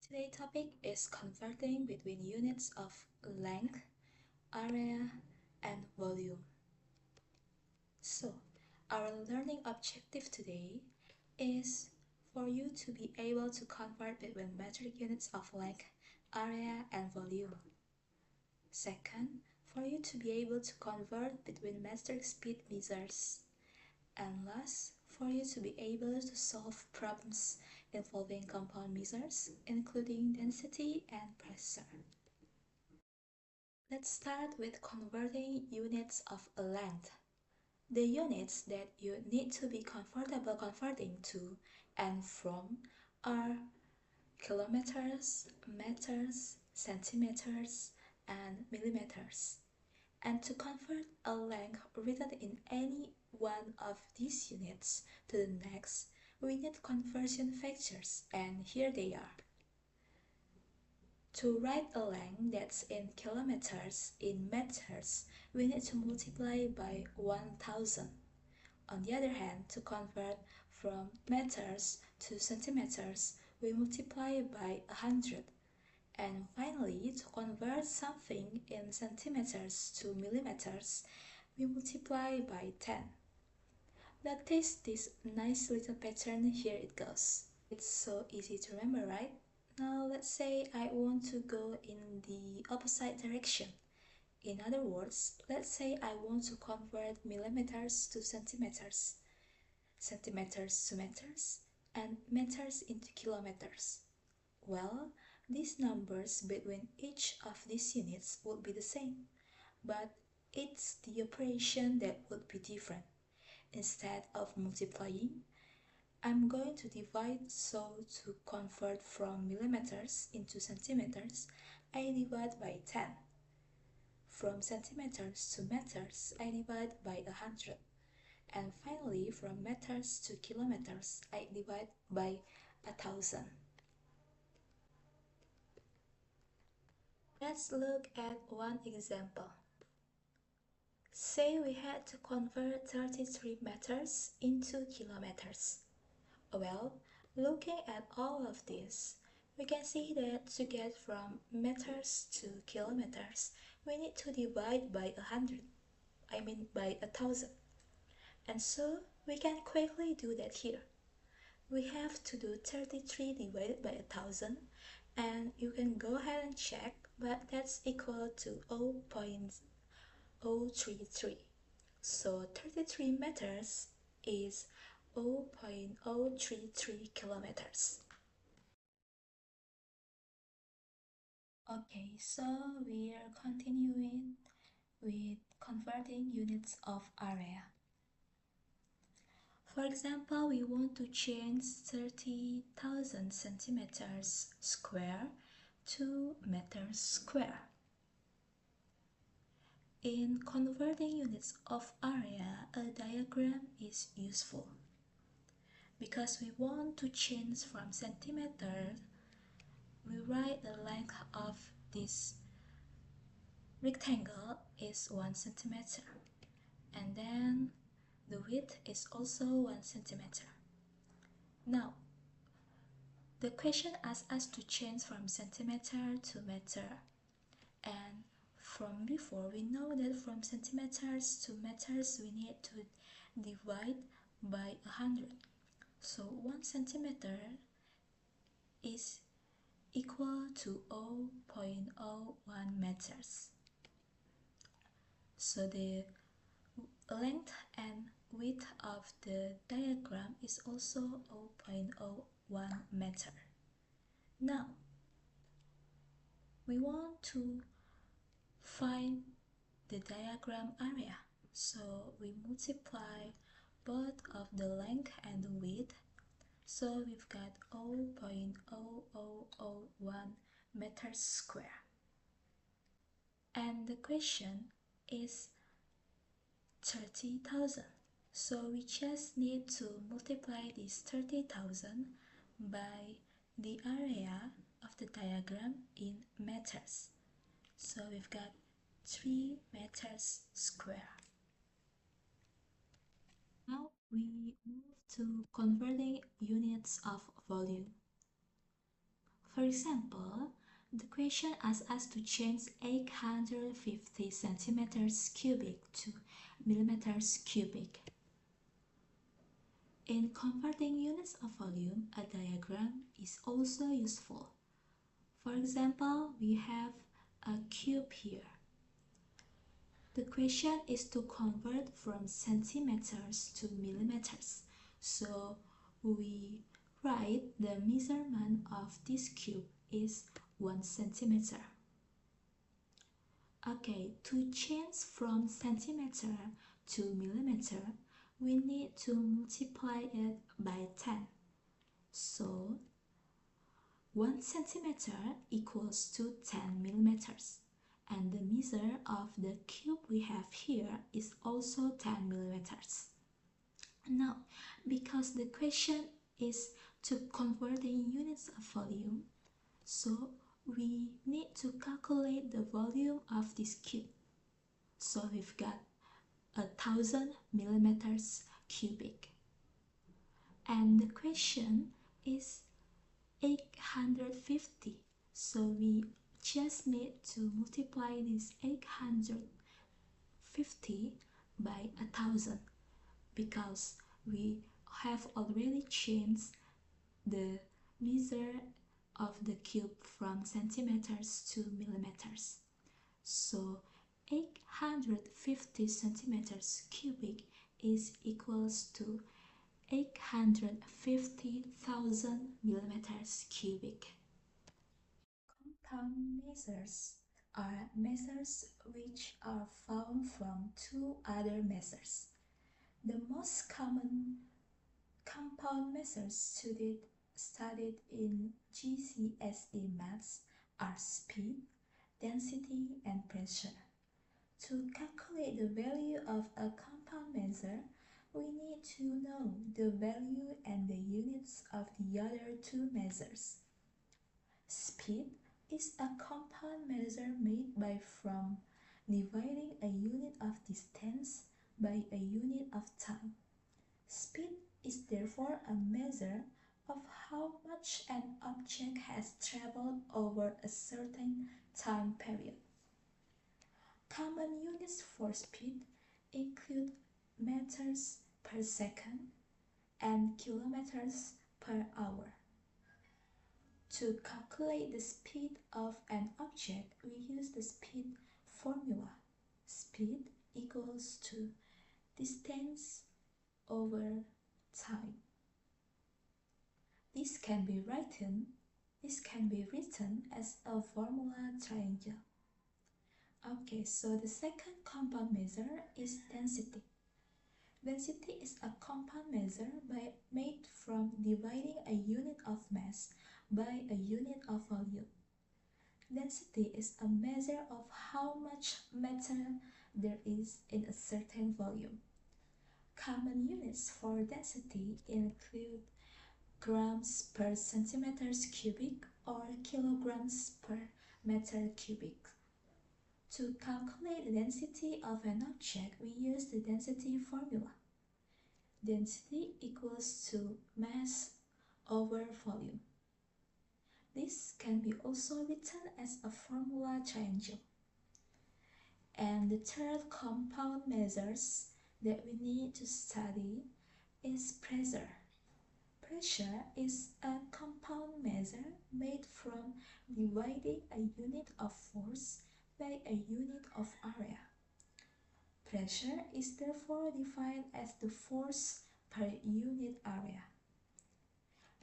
Today's topic is converting between units of length, area, and volume. So, our learning objective today is for you to be able to convert between metric units of length, area, and volume. Second, for you to be able to convert between metric speed measures. And last, for you to be able to solve problems involving compound measures, including density and pressure. Let's start with converting units of length. The units that you need to be comfortable converting to and from are kilometers, meters, centimeters, and millimeters. And to convert a length written in any one of these units to the next, we need conversion factors, and here they are. To write a length that's in kilometers in meters, we need to multiply by 1000. On the other hand, to convert from meters to centimeters, we multiply by 100. And finally, to convert something in centimeters to millimeters, we multiply by 10. Notice this nice little pattern, here it goes. It's so easy to remember, right? Now let's say I want to go in the opposite direction. In other words, let's say I want to convert millimeters to centimeters, centimeters to meters, and meters into kilometers. Well, these numbers between each of these units would be the same, but it's the operation that would be different. Instead of multiplying, I'm going to divide, so to convert from millimeters into centimeters, I divide by 10. From centimeters to meters, I divide by 100. And finally, from meters to kilometers, I divide by 1000. Let's look at one example. Say we had to convert 33 meters into kilometers. Well, looking at all of this, we can see that to get from meters to kilometers, we need to divide by 100, by 1000. And so, we can quickly do that here. We have to do 33 divided by 1000, and you can go ahead and check, but that's equal to 0.033. So 33 meters is 0.033 kilometers. Okay, so we are continuing with converting units of area. For example, we want to change 30,000 centimeters square to meters square. In converting units of area, a diagram is useful because we want to change from centimeter. We write the length of this rectangle is 1 centimeter, and then the width is also 1 centimeter. Now, the question asks us to change from centimeter to meter, and from before we know that from centimeters to meters we need to divide by 100. So 1 centimeter is equal to 0.01 meters. So the length and width of the diagram is also 0.01 meter. Now, we want to find the diagram area. So we multiply both of the length and the width. So we've got 0.0001 meters square. And the question is 30,000. So we just need to multiply this 30,000 by the area of the diagram in meters. So we've got 3 meters square. Now we move to converting units of volume. For example, the question asks us to change 850 centimeters cubic to millimeters cubic. In converting units of volume, a diagram is also useful. For example, we have a cube here. The question is to convert from centimeters to millimeters. So we write the measurement of this cube is 1 centimeter. Okay, to change from centimeter to millimeter, we need to multiply it by 10. So 1 centimeter equals to 10 millimeters. And the measure of the cube we have here is also 10 millimeters. Now, because the question is to convert in units of volume, so we need to calculate the volume of this cube. So we've got 1000 millimeters cubic. And the question is 850. So we just need to multiply this 850 by 1000 because we have already changed the measure of the cube from centimeters to millimeters. So 850 centimeters cubic is equals to 850,000 millimeters cubic. Compound measures are measures which are found from two other measures. The most common compound measures studied in GCSE maths are speed, density, and pressure. To calculate the value of a compound measure, we need to know the value and the units of the other two measures. Speed is a compound measure made by from dividing a unit of distance by a unit of time. Speed is therefore a measure of how much an object has traveled over a certain time period. Common units for speed include meters per second and kilometers per hour. To calculate the speed of an object, we use the speed formula. Speed equals to distance over time. This can be written as a formula triangle. Okay, so the second compound measure is density. Density is a compound measure made from dividing a unit of mass by a unit of volume. Density is a measure of how much matter there is in a certain volume. Common units for density include grams per centimeters cubic or kilograms per meter cubic. To calculate the density of an object, we use the density formula. Density equals to mass over volume. This can be also written as a formula triangle. And the third compound measures that we need to study is pressure. Pressure is a compound measure made from dividing a unit of force by a unit of area. Pressure is therefore defined as the force per unit area.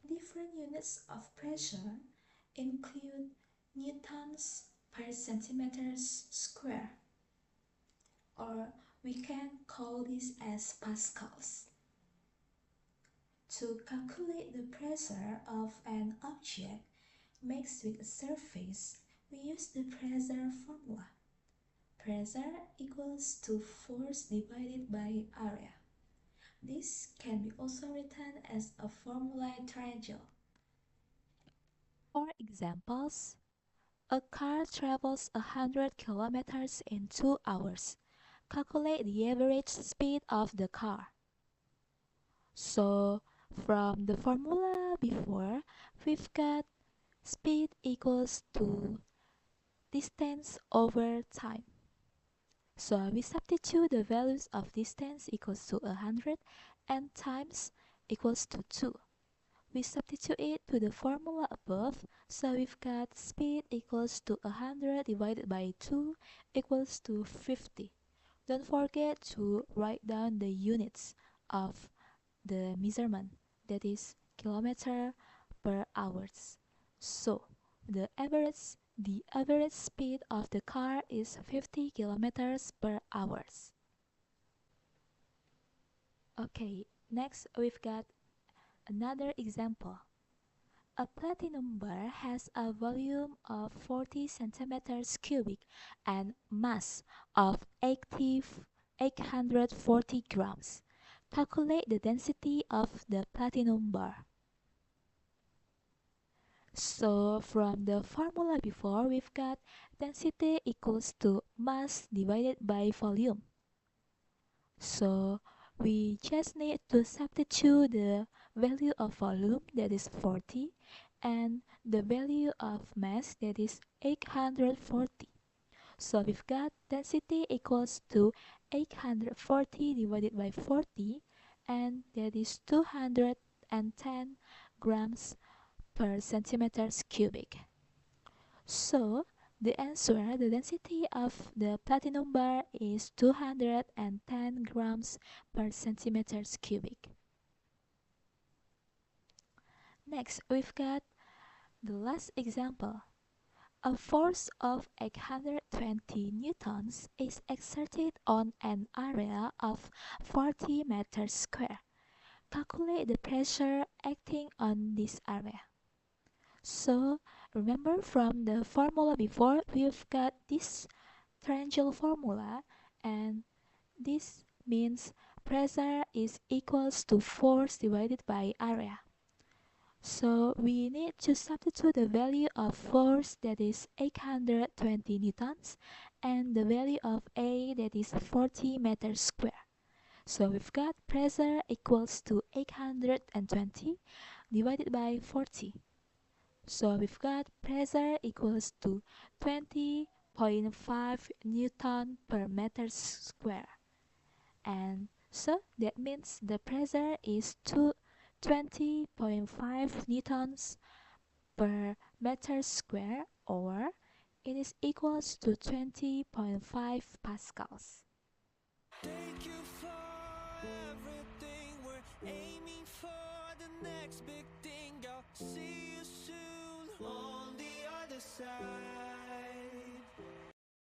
Different units of pressure include newtons per centimeter square, or we can call this as pascals. To calculate the pressure of an object mixed with a surface, we use the pressure formula. Pressure equals to force divided by area. This can be also written as a formula triangle. For examples, a car travels 100 kilometers in 2 hours. Calculate the average speed of the car. So, from the formula before, we've got speed equals to distance over time. So we substitute the values of distance equals to 100 and times equals to 2. We substitute it to the formula above, so we've got speed equals to 100 divided by 2 equals to 50. Don't forget to write down the units of the measurement, that is kilometer per hours. So the average speed of the car is 50 kilometers per hour. Okay, next we've got another example. A platinum bar has a volume of 40 centimeters cubic and mass of 840 grams. Calculate the density of the platinum bar. So from the formula before, we've got density equals to mass divided by volume. So we just need to substitute the value of volume, that is 40, and the value of mass, that is 840. So we've got density equals to 840 divided by 40, and that is 210 grams per centimeters cubic. So the answer, the density of the platinum bar is 210 grams per centimeters cubic. Next, we've got the last example. A force of 820 newtons is exerted on an area of 40 meters square. Calculate the pressure acting on this area. So remember from the formula before, we've got this triangle formula, and this means pressure is equals to force divided by area. So we need to substitute the value of force, that is 820 newtons, and the value of A, that is 40 meters square. So we've got pressure equals to 820 divided by 40. So we've got pressure equals to 20.5 Newton per meter square. And so that means the pressure is 20.5 newtons per meter square, or it is equals to 20.5 pascals. Thank you for everything. We're aiming for the next big thing. I'll see you soon on the other side.